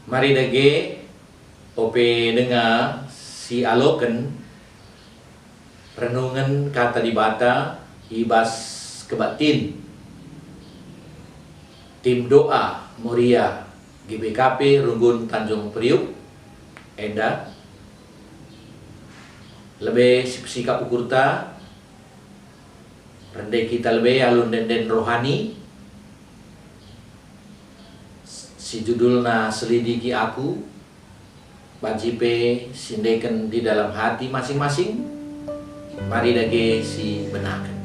Mari dage ope dengar si aloken renungan kata di bata ibas kebatin tim doa Moria GBKP Runggun Tanjung Priuk enda lebih sikap ukurta rendai kita lebih alun den rohani si judulna selidiki aku bajipe sindeken di dalam hati masing-masing. Mari dage si benakan.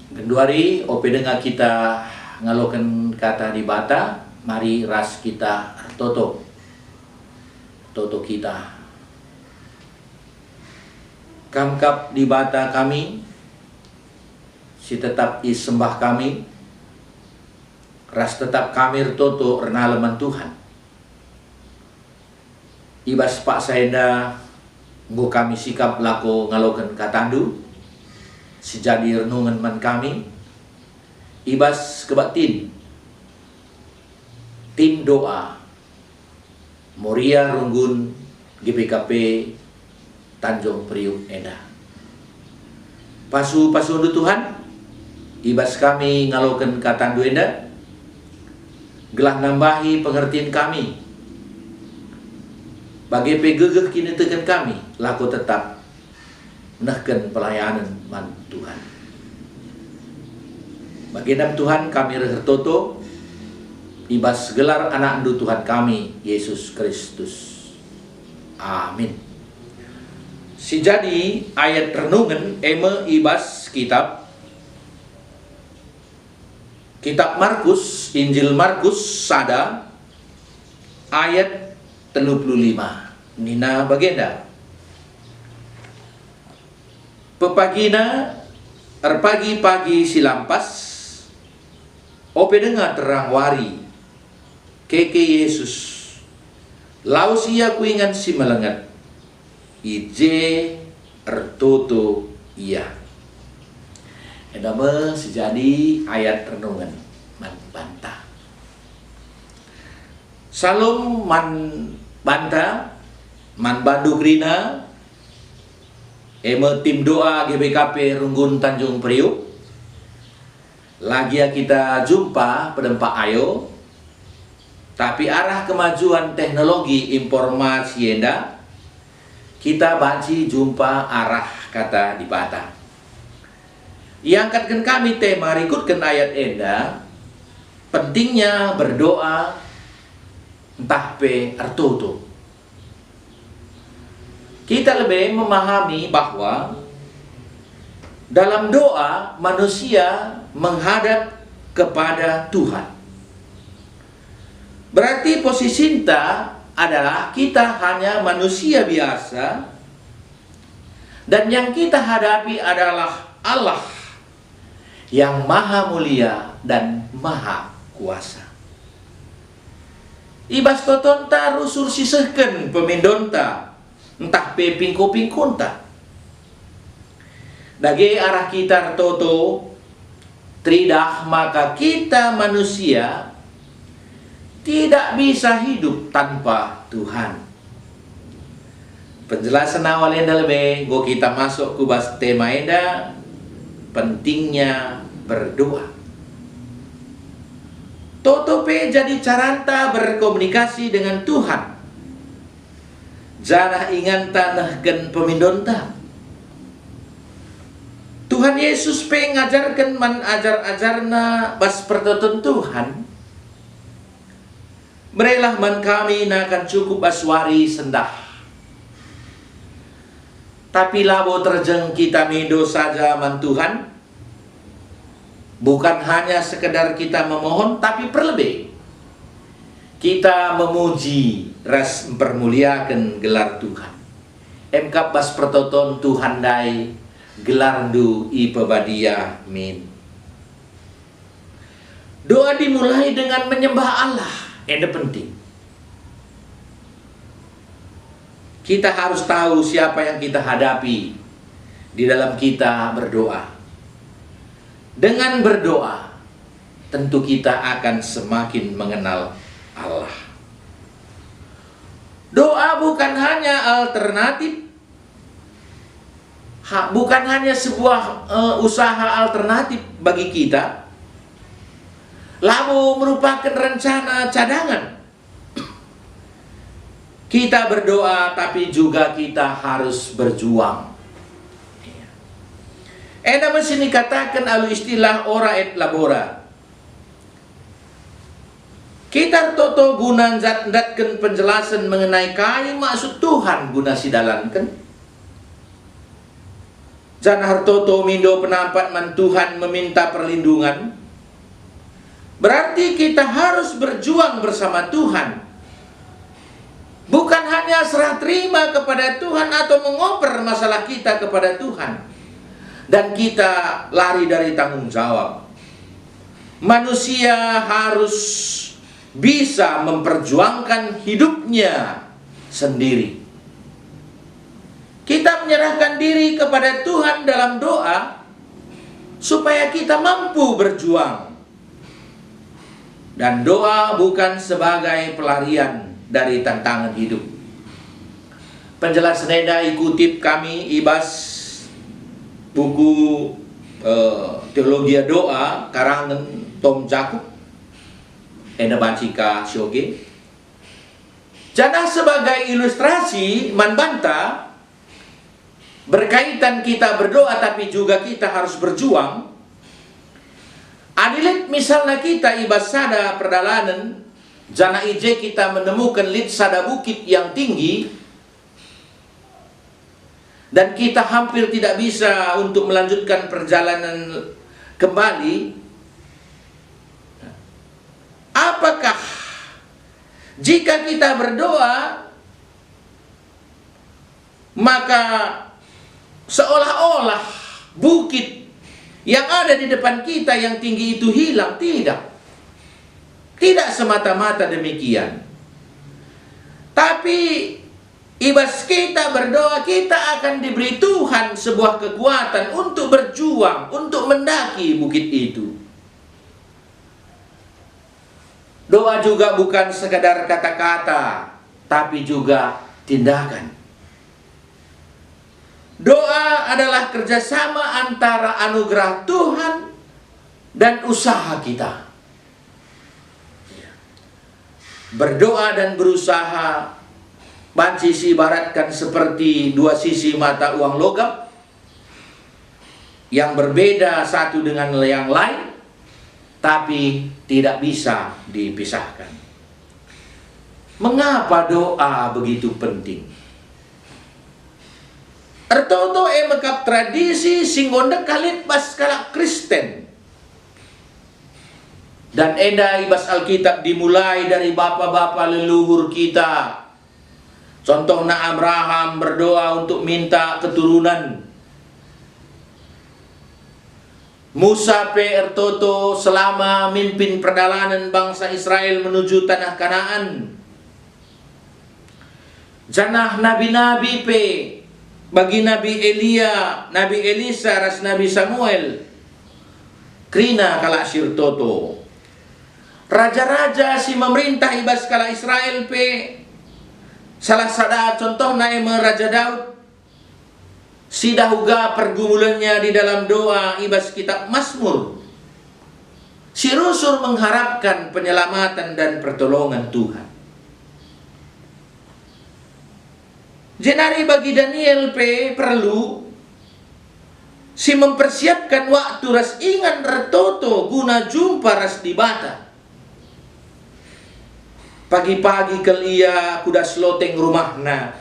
Genduari ope dengar kita ngaloken kata di bata, mari ras kita toto kita. Kamkap di bata kami, si tetap isembah kami, ras tetap kami toto renaleman Tuhan. Ibas pak saenda nggo kami sikap lako ngaloken katandu, si jadi renungan man kami ibas kebatin tim doa Moria Runggun GBKP Tanjung Priuk enda pasu du Tuhan ibas kami ngaloken katandu enda gelah nambahi pengertian kami bagi pegegeh kini tekan kami lako tetap menahkan pelayanan man Tuhan. Baginda Tuhan kami rehertoto ibas gelar anak andu Tuhan kami Yesus Kristus. Amin. Si jadi ayat renungan eme ibas kitab Markus, Injil Markus sada ayat 35. Nina bagenda pepagina pagi silampas ope dengar terang wari keke Yesus lau sia kuingan si melengat ije ertoto iya edame sejadi ayat renungan man banta salom man banta man bandu grina tim doa GBKP Runggun Tanjung Priuk Lagi kita jumpa pedempak ayo, tapi arah kemajuan teknologi informasi enda, kita banci jumpa arah kata dipata. Yang angkatkan kami tema rikutkan ayat enda, pentingnya berdoa entah pe artoto. Kita lebih memahami bahwa dalam doa manusia menghadap kepada Tuhan. Berarti posisi kita adalah kita hanya manusia biasa, dan yang kita hadapi adalah Allah yang maha mulia dan maha kuasa. Ibas totonta rusur sisehken pemindonta, entah pe pingko-pingkonta. Dage arah kita toto tridah, maka kita manusia tidak bisa hidup tanpa Tuhan. Penjelasan awal enda lebih, go kita masuk ke bahas tema enda, pentingnya berdoa. Toto pe jadi caranta berkomunikasi dengan Tuhan. Janah ingan tanah gen pemindonta. Tuhan Yesus pe ngajarkan man ajar-ajarna bas pertoton Tuhan. Berelah man kami nakan cukup baswari sendah. Tapi labo terjeng kita mido saja man Tuhan. Bukan hanya sekedar kita memohon, tapi perlebih kita memuji ras mempermuliakan gelar Tuhan. Emkap bas pertoton Tuhan dai gelarndu ipabadia min. Doa dimulai dengan menyembah Allah. Ini penting. Kita harus tahu siapa yang kita hadapi di dalam kita berdoa. Dengan berdoa, tentu kita akan semakin mengenal Allah. Doa bukan hanya alternatif, bukan hanya sebuah usaha alternatif bagi kita, lalu merupakan rencana cadangan. Kita berdoa, tapi juga kita harus berjuang. Ena mesin dikatakan alu istilah ora et labora. Kita toto guna zatkan penjelasan mengenai kai maksud Tuhan guna sidalankan. Jan hartoto mindo penampat man Tuhan meminta perlindungan. Berarti kita harus berjuang bersama Tuhan. Bukan hanya serah terima kepada Tuhan atau mengoper masalah kita kepada Tuhan. Dan kita lari dari tanggung jawab. Manusia harus bisa memperjuangkan hidupnya sendiri. Kita menyerahkan diri kepada Tuhan dalam doa supaya kita mampu berjuang. Dan doa bukan sebagai pelarian dari tantangan hidup. Penjelasan enda ikutip kami ibas buku teologi doa karangan Tom Jakub enda bacika syoge. Jangan sebagai ilustrasi manbanta berkaitan kita berdoa tapi juga kita harus berjuang. Adilit misalnya kita ibas sada perdalanan, jana ije kita menemukan lit sada bukit yang tinggi, dan kita hampir tidak bisa untuk melanjutkan perjalanan kembali. Apakah jika kita berdoa, maka seolah-olah bukit yang ada di depan kita yang tinggi itu hilang? Tidak. Tidak semata-mata demikian. Tapi ibas kita berdoa, kita akan diberi Tuhan sebuah kekuatan untuk berjuang, untuk mendaki bukit itu. Doa juga bukan sekadar kata-kata, tapi juga tindakan. Doa adalah kerjasama antara anugerah Tuhan dan usaha kita. Berdoa dan berusaha banci ibaratkan seperti dua sisi mata uang logam yang berbeda satu dengan yang lain, tapi tidak bisa dipisahkan. Mengapa doa begitu penting? Ertoto mekap tradisi singgonda kalit bas kalak Kristen. Dan enda ibas Alkitab dimulai dari bapa-bapa leluhur kita. Contohnya Abraham berdoa untuk minta keturunan. Musa pe ertoto selama mimpin perjalanan bangsa Israel menuju tanah Kanaan. Janah nabi-nabi pe bagi Nabi Elia, Nabi Elisa, ras Nabi Samuel. Krina kala sirtoto. Raja-raja si memerintah ibas kala Israel pe. Salah sada contoh naima Raja Daud. Si dahuga pergumulannya di dalam doa ibas kitab Mazmur. Si rusur mengharapkan penyelamatan dan pertolongan Tuhan. Jenari bagi Daniel P perlu si mempersiapkan waktu ras ingan retoto guna jumpa ras di bata. Pagi-pagi kelia kuda sloteng rumahna.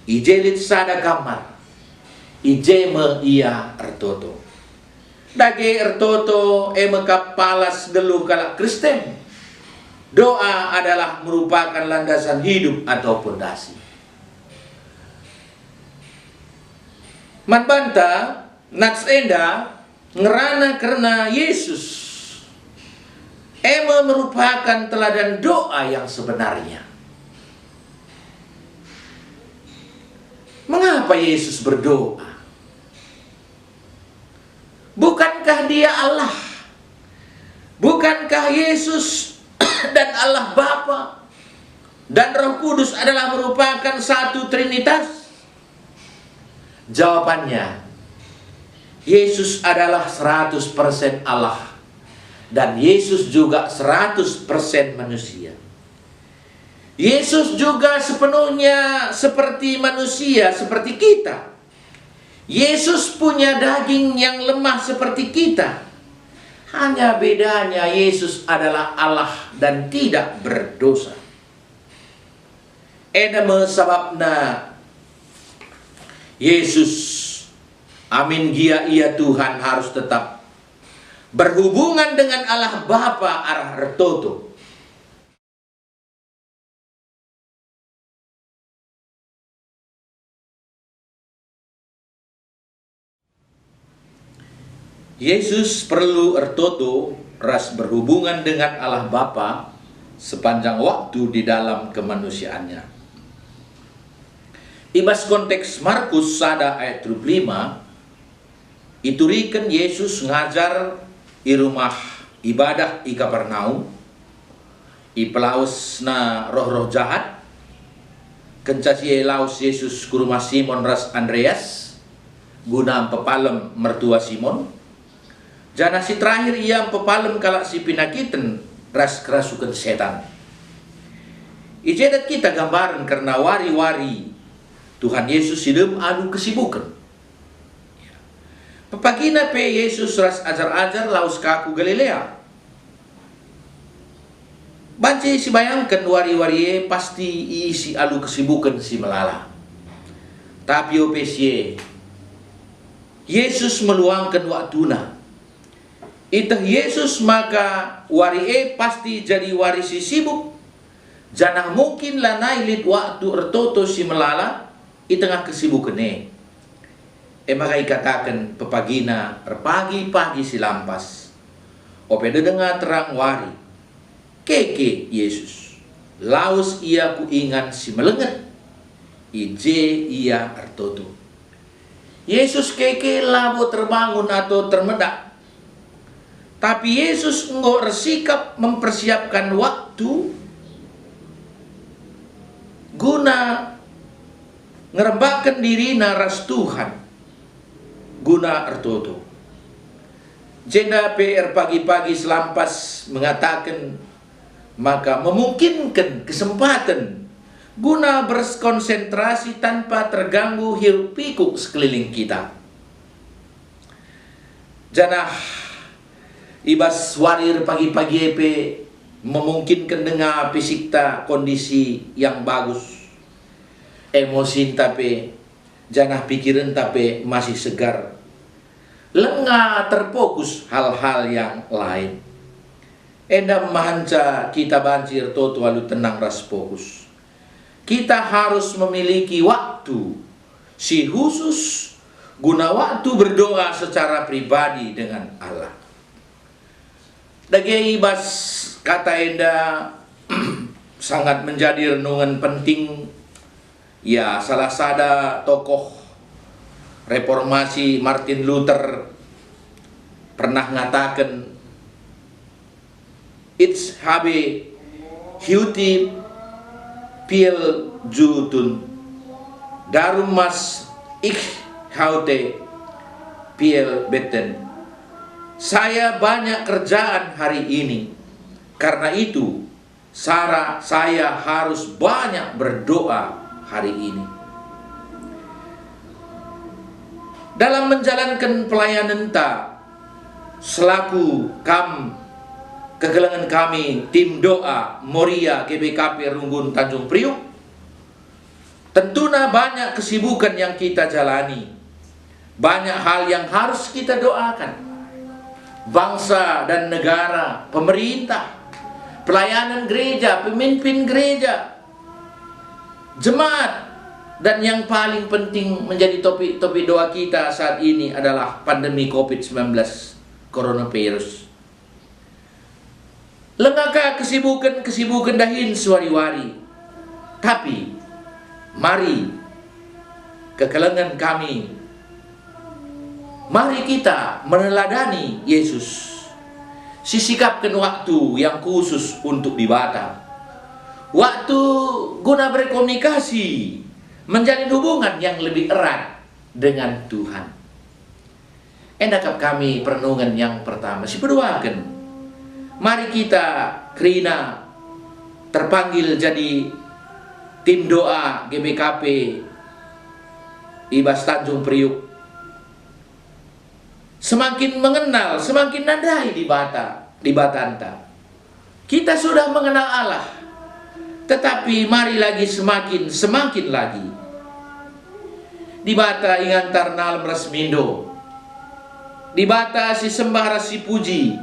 Ijelit sada kamar. Ijeme ia ertoto. Dage ertoto mekap palas geluh kalak Kristen. Doa adalah merupakan landasan hidup atau pondasi. Man banta nats enda ngerana karena Yesus merupakan teladan doa yang sebenarnya. Mengapa Yesus berdoa? Bukankah dia Allah? Bukankah Yesus dan Allah Bapa dan Roh Kudus adalah merupakan satu Trinitas? Jawabannya, Yesus adalah 100% Allah dan Yesus juga 100% manusia. Yesus juga sepenuhnya seperti manusia, seperti kita. Yesus punya daging yang lemah seperti kita. Hanya bedanya Yesus adalah Allah dan tidak berdosa. Edame sababna Yesus, amin gia ia Tuhan harus tetap berhubungan dengan Allah Bapa arah retoto. Yesus perlu ertoto ras berhubungan dengan Allah Bapa sepanjang waktu di dalam kemanusiaannya. Ibas konteks Markus sada ayat 35, iturikan Yesus ngajar di rumah ibadah i Kapernaum, i pelaus na roh-roh jahat, kencasi laus Yesus ke rumah Simon ras Andreas, guna pepalem mertua Simon. Jana si terakhir ia pepalem kalak si pinakiten ras kerasukan setan. Ijedat kita gambaran karena wari-wari Tuhan Yesus hidup anu kesibukan. Pepagina pe Yesus ras ajar-ajar laus kaku Galilea. Banci si bayangkan wari-wari pasti isi alu kesibukan si melala. Tapi opesye Yesus meluangkan waktuna. Itah Yesus maka wari pasti jadi wari si sibuk. Janah mungkin lah nailit waktu ertoto si melala i tengah kesibukan maka ikatakan pepagina pagi si lampas. Opede dengar terang wari. Keke Yesus. Laus ia ku ingan si melenget. Ije ia ertoto. Yesus keke labo terbangun atau termedak. Tapi Yesus enggo bersikap mempersiapkan waktu guna ngerembakkan diri naras Tuhan guna ertoto. Jenda PR pagi-pagi selampas mengatakan, maka memungkinkan kesempatan guna berkonsentrasi tanpa terganggu hiruk pikuk sekeliling kita. Janah ibas warir pagi-pagi epe memungkinkan dengar fisikta kondisi yang bagus, emosi tapi janah pikiran tapi masih segar, lengah terfokus hal-hal yang lain. Endam mahanca kita banjir toto lalu tenang ras fokus. Kita harus memiliki waktu si khusus guna waktu berdoa secara pribadi dengan Allah. Dagi ibas kata enda sangat menjadi renungan penting. Ya, salah sada tokoh reformasi Martin Luther pernah ngatakan, "It's habe huti piel jutun darum mas ik haute piel beten." Saya banyak kerjaan hari ini, karena itu saya harus banyak berdoa hari ini. Dalam menjalankan pelayanan selaku kegelangan kami tim doa Moria GBKP Runggun Tanjung Priuk, tentunya banyak kesibukan yang kita jalani, banyak hal yang harus kita doakan. Bangsa dan negara, pemerintah, pelayanan gereja, pemimpin gereja, jemaat, dan yang paling penting menjadi topik doa kita saat ini adalah pandemi COVID-19 coronavirus. Lengkakah kesibukan dahin suari-wari, tapi mari kekelengan kami, mari kita meneladani Yesus. Sisikapkan waktu yang khusus untuk ibadah, waktu guna berkomunikasi, menjalin hubungan yang lebih erat dengan Tuhan. Endakap kami perenungan yang pertama si berdoakan. Mari kita Krina terpanggil jadi tim doa GBKP Ibas Tanjung Priuk. Semakin mengenal, semakin nadai di batanta. Kita sudah mengenal Allah, tetapi mari lagi semakin lagi. Di bata ingantar nalem rasmindo, di bata si sembah rasi puji,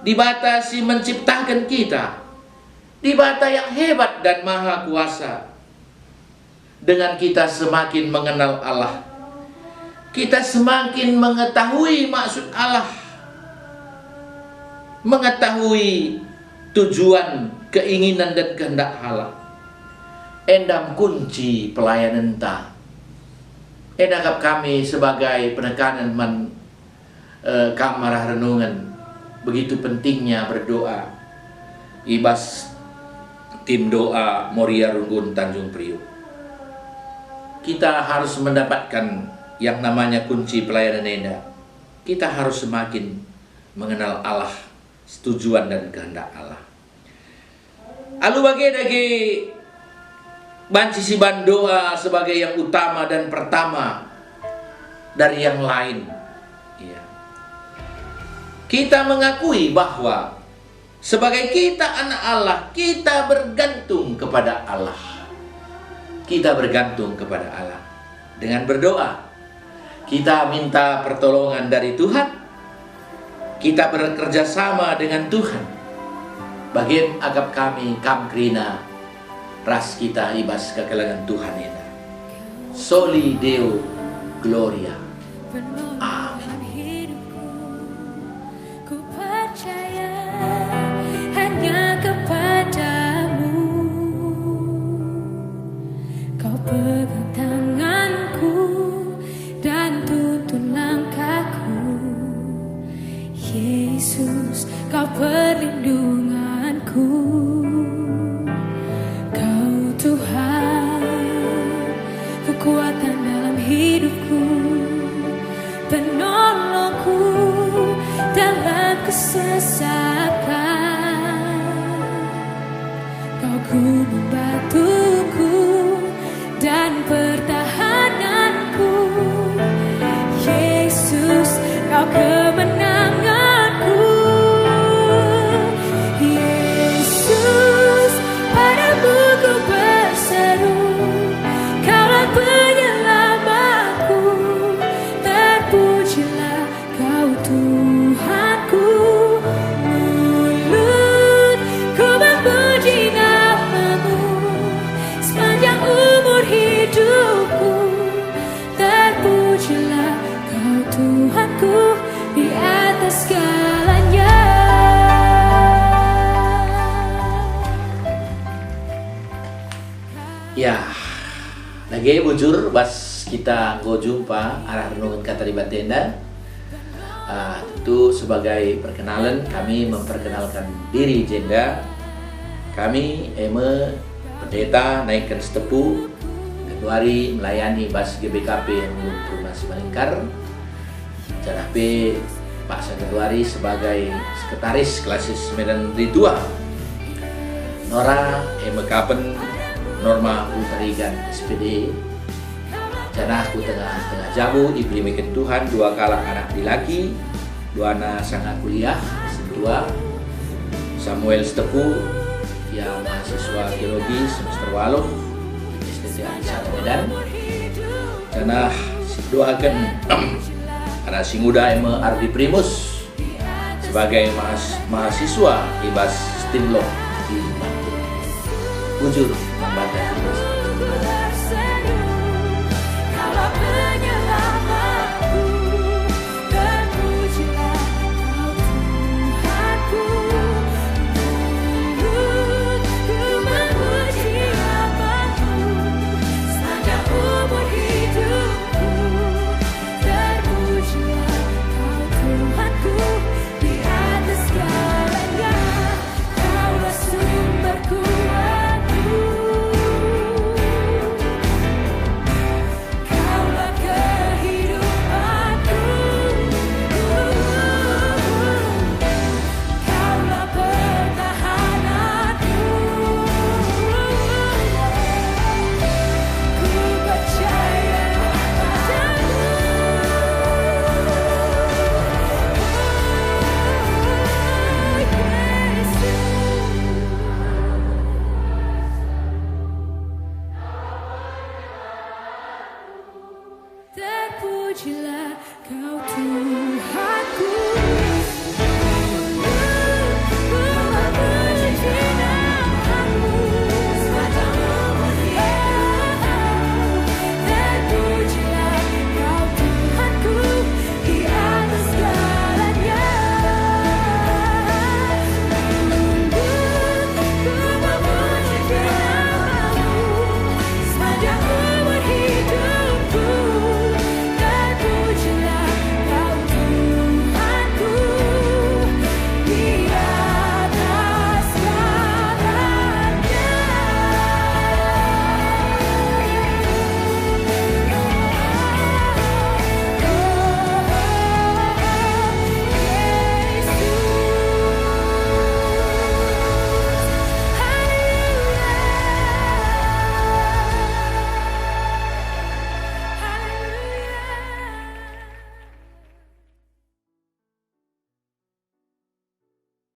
di bata si menciptakan kita, di bata yang hebat dan maha kuasa. Dengan kita semakin mengenal Allah, kita semakin mengetahui maksud Allah, mengetahui tujuan, keinginan dan kehendak Allah. Endam kunci pelayanan endakap kami sebagai penekanan kamarah renungan, begitu pentingnya berdoa. Ibas tim doa Moria Runggun Tanjung Priuk. Kita harus mendapatkan yang namanya kunci pelayanan enda. Kita harus semakin mengenal Allah, tujuan dan kehendak Allah. Alu bagi banci si bandoa sebagai yang utama dan pertama dari yang lain. Ya. Kita mengakui bahwa sebagai kita anak Allah, kita bergantung kepada Allah. Kita bergantung kepada Allah dengan berdoa. Kita minta pertolongan dari Tuhan. Kita bekerja sama dengan Tuhan. Bagian agap kami Krina ras kita ibas kekelangan Tuhan ini. Soli Deo Gloria. Amin. Ku percaya hanya kepadamu. Kau pegang tanganku dan tuntun langkahku. Yesus, kau perlindunganku. Kau Tuhan, kekuatan dalam hidupku. Hage bujur bas kita go jumpa arah renungan kata di batenda. Tentu sebagai perkenalan kami memperkenalkan diri jenda. Kami pendeta naikkan setepu Januari melayani bas GBKP yang belum Prunasi Malingkar. Janah P Pak Januari sebagai sekretaris klasis Medan Ritua. Nora kapen Norma Utarigan SPD. Janah ku tengah jamu diberikan Tuhan 2 kalang anak laki, 2 anak sangat kuliah, kedua Samuel Setepu yang mahasiswa geologi semester 8 di STT Anisata Medan. Janah doakan anak si muda Ardi Primus sebagai mahasiswa ibas Stimlo di Bantul. Bujur membaca terpujilah Kau Tuhanku.